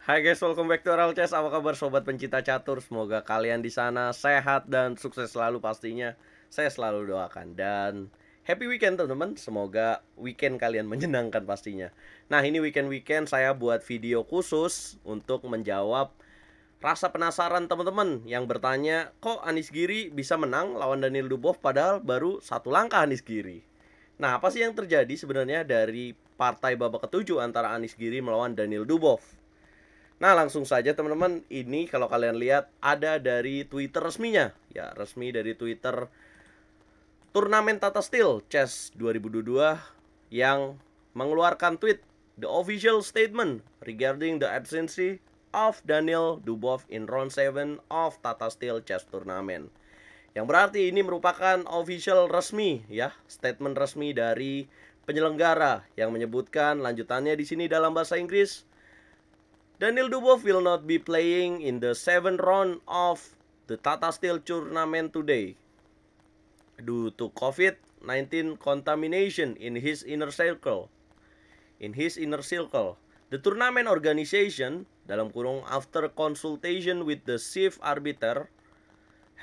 Hai guys, welcome back to Oral Chess. Apa kabar sobat pencinta catur? Semoga kalian di sana sehat dan sukses selalu pastinya. Saya selalu doakan dan happy weekend teman-teman. Semoga weekend kalian menyenangkan pastinya. Nah, ini weekend saya buat video khusus untuk menjawab rasa penasaran teman-teman yang bertanya, kok Anies Giri bisa menang lawan Daniil Dubov padahal baru satu langkah Anies Giri. Nah, apa sih yang terjadi sebenarnya dari partai babak ketujuh antara Anies Giri melawan Daniil Dubov? Nah, langsung saja teman-teman, ini kalau kalian lihat ada dari Twitter resminya. Ya, resmi dari Twitter Turnamen Tata Steel Chess 2022 yang mengeluarkan tweet the official statement regarding the absence of Daniil Dubov in round 7 of Tata Steel Chess Tournament. Yang berarti ini merupakan official resmi ya, statement resmi dari penyelenggara yang menyebutkan lanjutannya di sini dalam bahasa Inggris. Daniil Dubov will not be playing in the 7th round of the Tata Steel tournament today due to COVID-19 contamination in his inner circle. The tournament organization, dalam kurung after consultation with the chief arbiter,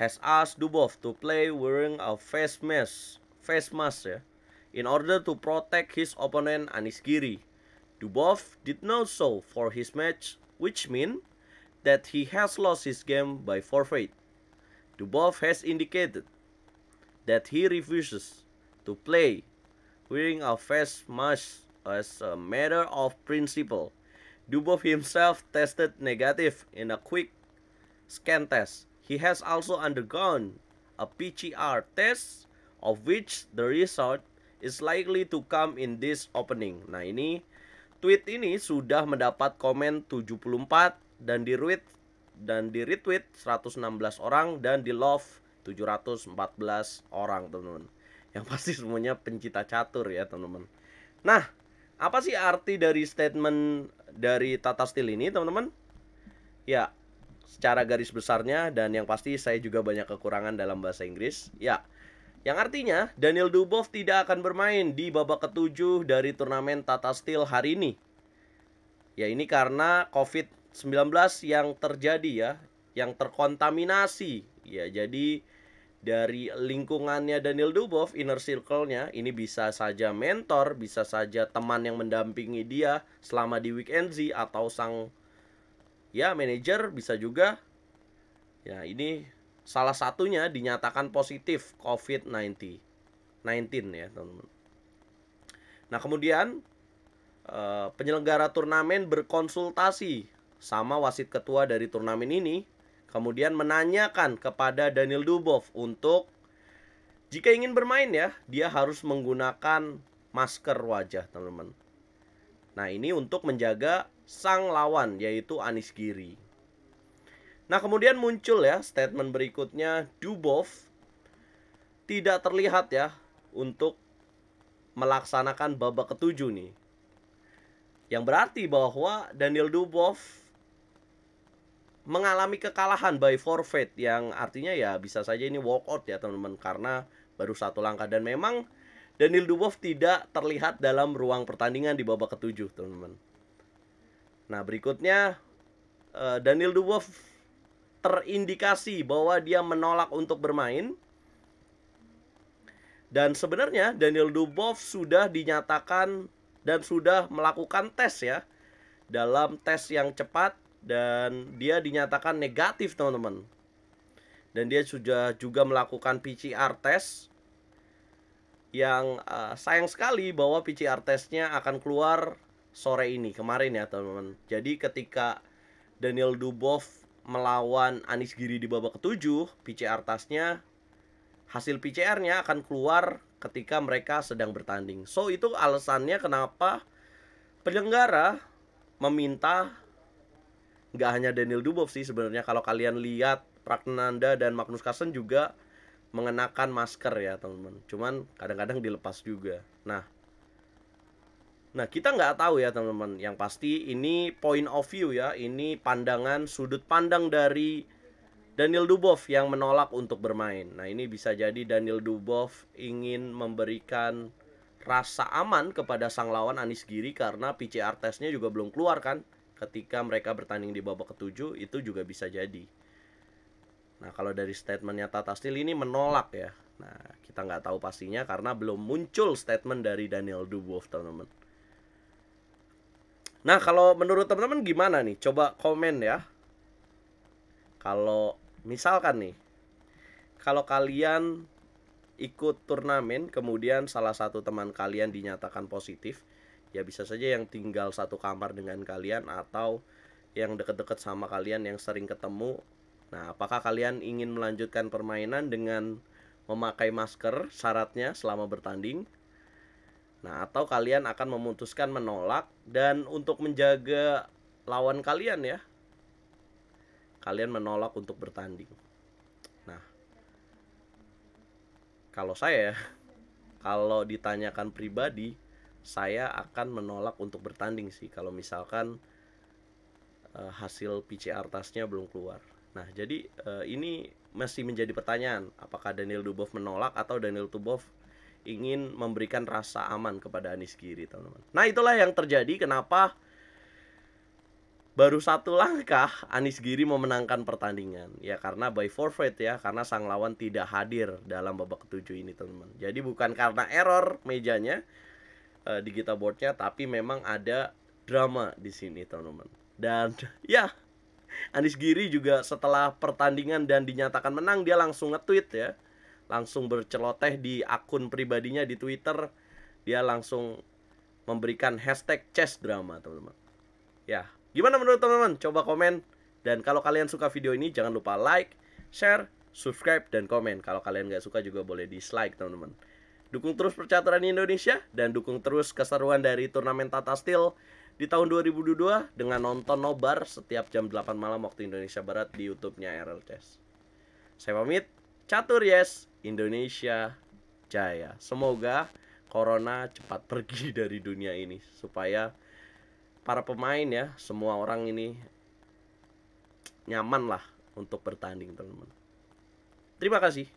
has asked Dubov to play wearing a face mask ya, in order to protect his opponent Anies Giri. Dubov did not show for his match, which means that he has lost his game by forfeit. Dubov has indicated that he refuses to play wearing a face mask as a matter of principle. Dubov himself tested negative in a quick scan test. He has also undergone a PCR test, of which the result is likely to come in this opening. Nah, ini tweet ini sudah mendapat komen 74 dan di retweet 116 orang dan di love 714 orang, teman-teman. Yang pasti semuanya pencinta catur ya, teman-teman. Nah, apa sih arti dari statement dari Tata Steel ini, teman-teman? Ya, secara garis besarnya dan yang pasti saya juga banyak kekurangan dalam bahasa Inggris. Ya, yang artinya Daniil Dubov tidak akan bermain di babak ketujuh dari turnamen Tata Steel hari ini. Ya, ini karena COVID-19 yang terjadi ya, yang terkontaminasi. Ya, jadi dari lingkungannya Daniil Dubov, inner circle-nya, ini bisa saja mentor, bisa saja teman yang mendampingi dia selama di weekend Z, atau sang ya manajer bisa juga. Ya, ini salah satunya dinyatakan positif COVID-19 ya, teman-teman. Nah, kemudian penyelenggara turnamen berkonsultasi sama wasit ketua dari turnamen ini, kemudian menanyakan kepada Daniil Dubov untuk jika ingin bermain ya, dia harus menggunakan masker wajah, teman-teman. Nah, ini untuk menjaga sang lawan, yaitu Anies Giri. Nah, kemudian muncul ya statement berikutnya, Dubov tidak terlihat ya untuk melaksanakan babak ketujuh nih. Yang berarti bahwa Daniil Dubov mengalami kekalahan by forfeit, yang artinya ya bisa saja ini walkout ya, teman-teman, karena baru satu langkah. Dan memang Daniil Dubov tidak terlihat dalam ruang pertandingan di babak ketujuh, teman-teman. Nah, berikutnya Daniil Dubov terindikasi bahwa dia menolak untuk bermain. Dan sebenarnya Daniil Dubov sudah dinyatakan dan sudah melakukan tes ya, dalam tes yang cepat, dan dia dinyatakan negatif, teman-teman. Dan dia sudah juga melakukan PCR test yang sayang sekali bahwa PCR testnya akan keluar sore ini, kemarin ya, teman-teman. Jadi ketika Daniil Dubov melawan Anies Giri di babak ketujuh, hasil PCR-nya akan keluar ketika mereka sedang bertanding. So, itu alasannya kenapa penyelenggara meminta nggak hanya Daniil Dubov sih sebenarnya. Kalau kalian lihat, Pragnanda dan Magnus Carlsen juga mengenakan masker ya, teman-teman. Cuman kadang-kadang dilepas juga. Nah, kita nggak tahu ya, teman-teman. Yang pasti ini point of view ya, ini pandangan, sudut pandang dari Daniil Dubov yang menolak untuk bermain. Nah, ini bisa jadi Daniil Dubov ingin memberikan rasa aman kepada sang lawan Anies Giri karena PCR testnya juga belum keluar kan. ketika mereka bertanding di babak ke-7, itu juga bisa jadi. Nah, kalau dari statementnya Tata Steel ini menolak ya. Nah, kita nggak tahu pastinya karena belum muncul statement dari Daniel Dubois, teman-teman. Nah, kalau menurut teman-teman gimana nih? Coba komen ya. Kalau misalkan nih, kalau kalian ikut turnamen, kemudian salah satu teman kalian dinyatakan positif, ya bisa saja yang tinggal satu kamar dengan kalian atau yang deket-deket sama kalian yang sering ketemu. Nah, apakah kalian ingin melanjutkan permainan dengan memakai masker syaratnya selama bertanding? Nah, atau kalian akan memutuskan menolak dan untuk menjaga lawan kalian ya, kalian menolak untuk bertanding. Nah, kalau saya, kalau ditanyakan pribadi, saya akan menolak untuk bertanding sih kalau misalkan hasil PCR testnya belum keluar. Nah, jadi ini masih menjadi pertanyaan, apakah Daniel Dubois menolak atau Daniel Dubois ingin memberikan rasa aman kepada Anies Giri, teman-teman. Nah, itulah yang terjadi kenapa baru satu langkah Anies Giri memenangkan pertandingan. Ya karena by forfeit ya, karena sang lawan tidak hadir dalam babak ke-7 ini, teman-teman. Jadi bukan karena error mejanya, digital boardnya, tapi memang ada drama di sini, teman-teman. Dan ya, Anies Giri juga setelah pertandingan dan dinyatakan menang, dia langsung nge-tweet ya, langsung berceloteh di akun pribadinya di Twitter. Dia langsung memberikan hashtag chess drama, teman-teman. Ya, gimana menurut teman-teman? Coba komen. Dan kalau kalian suka video ini, jangan lupa like, share, subscribe, dan komen. Kalau kalian nggak suka juga boleh dislike, teman-teman. Dukung terus percaturan Indonesia dan dukung terus keseruan dari turnamen Tata Steel di tahun 2022 dengan nonton nobar setiap jam 8 malam waktu Indonesia Barat di YouTube-nya RL Chess. Saya pamit, catur yes, Indonesia jaya. Semoga corona cepat pergi dari dunia ini supaya para pemain ya, semua orang ini nyaman lah untuk bertanding, teman-teman. Terima kasih.